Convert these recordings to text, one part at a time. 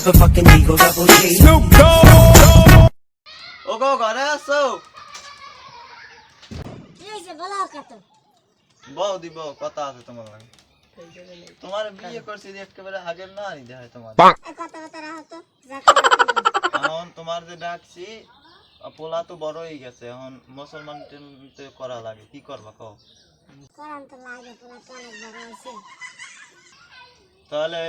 motherfucking Eagle Double G. ওগো ঘরে আসো কি হইছে বলো কত বউ দিব কথা আছে তোমার লাগে তোমার বিয়ে করছি যে একেবারে আগের না নি দেখায় তোমার এই কথা রাখো তো এখন তোমার যে ডাকছি পোলা তো বড় হয়ে গেছে এখন মুসলমান তো করা লাগে কি করবা কও কোরআন তো লাগে পোলা তো অনেক বড় হইছে তাহলে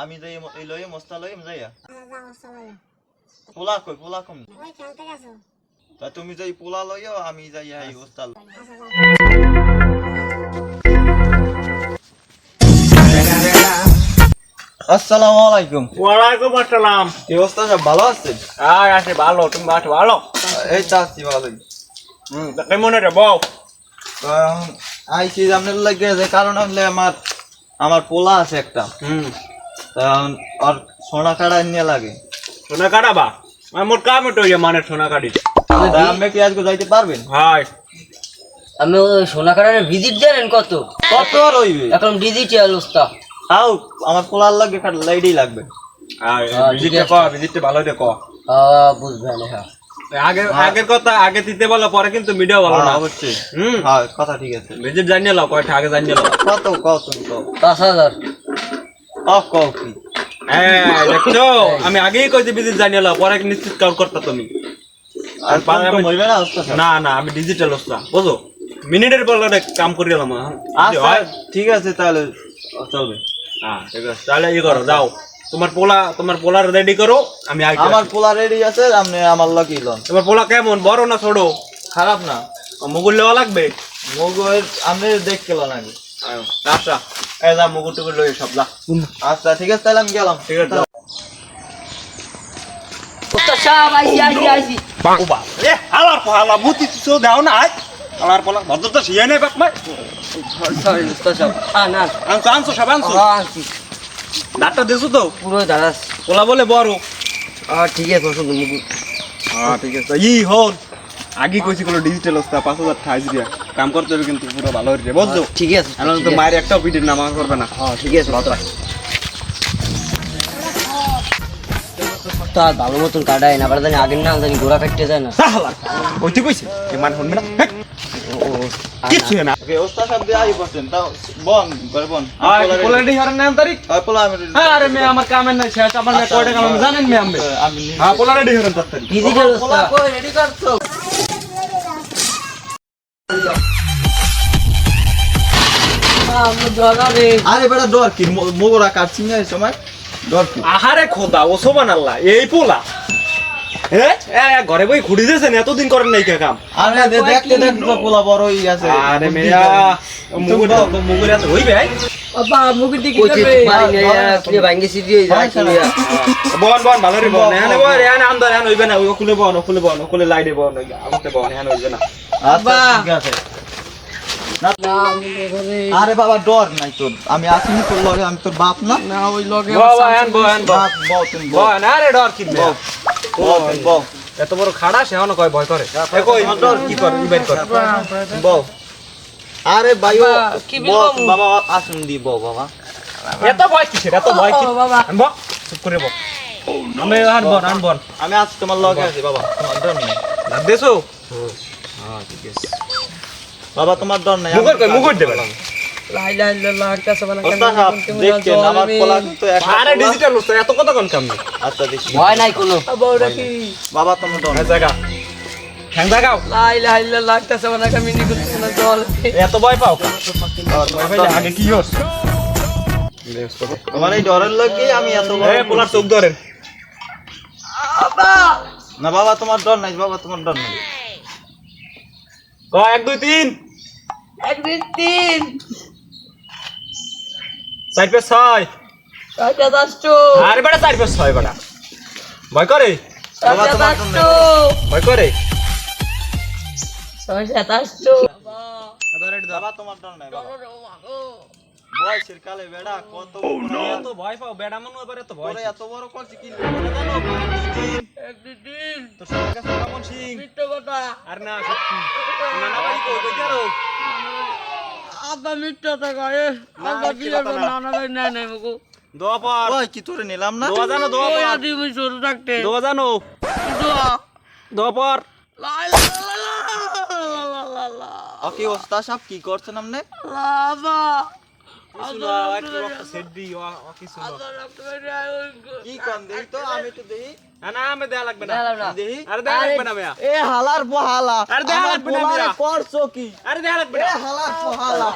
আমি যাই এই লইয়ে মোস্তা লইয়ে যাইয়া যাও সবাই পোলা কম ওই খেলতে গেছো তা তুমি যাই পোলা লইও আমি যাই এই ওস্তা আচ্ছা যাও আসসালামু আলাইকুম ওয়ালাইকুম আসসালাম। কি অবস্থা সব ভালো আছেন আছে ভালো, তুমি ভালো? এই চাচ্ছি ভালোই কেমন আছে বউ? তো এখন আইসি আপনার লাগে যে কারণ হলে আমার পোলা আছে একটা তখন আর সোনা কাটা নিয়ে লাগে সোনা কাটাবা? মোর কাম তো মানে সোনা কাটি। তা আপনি কি আজকে যাইতে পারবেন হাই আমি ওই সোনাকারের ভিজিট জানেন কত কত আর হইবে এখন ডিজিটাল অবস্থা তাও আমার পোলার লাগে লাইডি লাগবে ভিজিটটা ভালো দেখো। বুঝবেন হ্যাঁ আগের কথা আগে দিতে বলো, পরে কিন্তু ভিডিও ভালো না। অবশ্যই হ্যাঁ কথা ঠিক আছে ভিজিট জানিয়ে লাও, কয়টা আগে জানিয়ে লাও। কত কও তুমি কও ৫,০০০ কও কি হ্যাঁ দেখছো, আমি আগেই কইছি ভিজিট জানিয়ে লাও, পরে নিশ্চিত কাউন্ট করতে তুমি। আর কম হইবে না অবস্থা না আমি ডিজিটাল অবস্থা বুঝো, মিনিটের বলে কাম করে গেলাম। আচ্ছা ঠিক আছে তাহলে চলবে হ্যাঁ ঠিক আছে, তাহলে ই করো, যাও তোমার পোলার রেডি করো, আমি আমার পোলা রেডি আছে আপনি আমার লগই লন তোমার পোলা কেমন, বড় না ছোট? খারাপ না মুগুর লেওয়া লাগবে? মগুর আপনি দেখতে লন আগে আচ্ছা এই যা মুগুর টুকুর লই সব যা। আচ্ছা ঠিক আছে তাহলে আমি গেলাম ঠিক আছে যাও। ওস্তাদ সাহেব আইছি ও বাপ রে, আলার মুতি তো দাও না, আলার পোলা ভদ্রতা শিয়ে নেই বাপ মাই। সরি ওস্তাদ সাহেব না আনছো সব আনছো, আনছি ডাক্তার দিছো তো? পুরো দাঁড়াস পোলা বলে বড়। ঠিক আছে শুধু মুগু হ্যাঁ ঠিক আছে, ই হন আগে কইছি কোনো ডিজিটাল অবস্থা ৫,০০০ ঠাইজ দিয়া কাম করতে হবে, কিন্তু পুরো ভালো হয়ে যাবে বুঝছো? ঠিক আছে এখন তো মায়ের একটা পিঠের নামা করবে না। ঠিক আছে ওস্তাদ ভালো মতন কাটায় না, আবার জানি আগের না জানি ঘোড়া কাটতে যায় না। ওইটি কইছে এ মান হন না কিচ্ছু না। ওকে ওস্তাদ সাহেব দিয়ে আই বসেন তাও বন করে বন পোলা রেডি হরার নাম তারিখ? পোলা আমি আরে মে আমার কামের নাই শেষ, আমার মে কয়টা কাম জানেন মে আমি? আমি হ্যাঁ পোলা রেডি হরার তারিখ। ডিজিটাল অবস্থা কই রেডি করছো আরে বেটা ডর কি মোগরা কাটছি না এই সময় ডর কি আহারে খোদা ও সোবান আল্লাহ, এই পোলা ঘরে বই খুঁড়ি দিয়েছেন, এতদিন করেন নাই কে কাম? আরে দেখতে দেখতে পোলা বড় হই গেছে আরে মেয়া মুগুর এত হইবে? বাবা মুগু দিকে যাবে তুই ভাঙ্গি সিটি হই যায় কি বন ভালো রে বন, এখানে বন, এখানে আন্দর এখানে হইবে না, ও খুলে লাইটে বন, আমাকে বন এখানে হইবে না। আচ্ছা ঠিক আছে আরে বাবা ডর নাই তোর, আমি আসিনি তোর লগে, আমি তোর বাপ না না ওই লগে বাবা এন বন বাপ বউ তুমি বউ বন, আরে ডর কি বউ তুমি বউ এত বড় খাড়া সে এখনো কয় ভয় করে, এ কই ডর কি করে ইবের করে বউ আরে ভাই ও কি বউ বলবো? বাবা আসুন দি বউ বাবা এত ভয় কিসের, এত ভয় কি বাবা আনবো চুপ করে বল, আমি আনবন আমি আজ তোমার লগে আছি বাবা তোমার ডর নাই না দেছো? হ্যাঁ ঠিক আছে বাবা তোমার ডর নাই মুগুর দেবে না। লা ইলাহা ইল্লাল্লাহ কাছে বানা ওস্তাদ সাহেব দেখেন আমার পোলা তো একটা আরে ডিজিটাল লুস্তা এত কথা কোন কাম নেই। আচ্ছা দেখি ভয় নাই কোনো বউটা কি বাবা তোমার ডর নাই জায়গা হ্যাং জায়গাও লা ইলাহা ইল্লাল্লাহ কাছে বানা কামিনি করতে না জল এত ভয় পাও কা? ভয় পাইলে আগে কি হস? তোমার এই ডরের লগে আমি এত বড় এ পোলার চোখ ধরেন। না বাবা তোমার ডর নাই বাবা তোমার ডর নাই ক 1 2 3 1 2 3 4 5 6 কাটা দাসটো আরে বেটা 4 5 6 বেটা ভয় করে বাবা কাটা তোমার ডর দাসটো নাই ভয় করে 6 দাসটো বাবা তোমার ডর নাই বাবা বয়সের কালে বেড়া কত এত ভয় পাও বেটা মনে এবারে এত ভয় পরে এত বড় করছি কি জানো 1 2 3 তোর সঙ্গে কাছে কেমন সিং মিট্টো কথা আর না সত্যি নানা বাড়ি কই কই যারো আব্বা মিট্টো তো করে আব্বা বিয়ে করে নানা ভাই নাই নাই মগো দোয়া পর ওই কি তোরে নিলাম না দোয়া জানো দোয়া পর তুমি ছোট থাকতে দোয়া জানো দোয়া পর ও কি ওস্তাদ সাহেব কি করছেন আপনি সেট দি ও কিছু কি কন দেখি তো আমি তো দেখি না আমি দেয়া লাগবে না দেখালাম না। দেখি আরে দেয়া লাগবে না মিয়া এ হালার বহালা আরে দেখা আমার লাগবে না পোলারে মিয়া। করছো কি আরে দেয়া লাগবে এ না হালার বহালা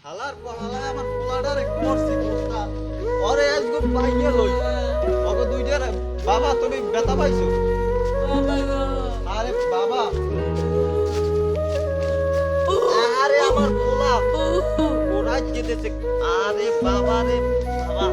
হালার বহালা আমার পোলাডারে করছি ওস্তাদ আরে আজকে পাইয়ে লই ওগো দুইটার বাবা তুমি ব্যথা পাইছো আরে বাবা আরে আমার পোলা ওরা যেতেছে আরে বাবা রে বাবা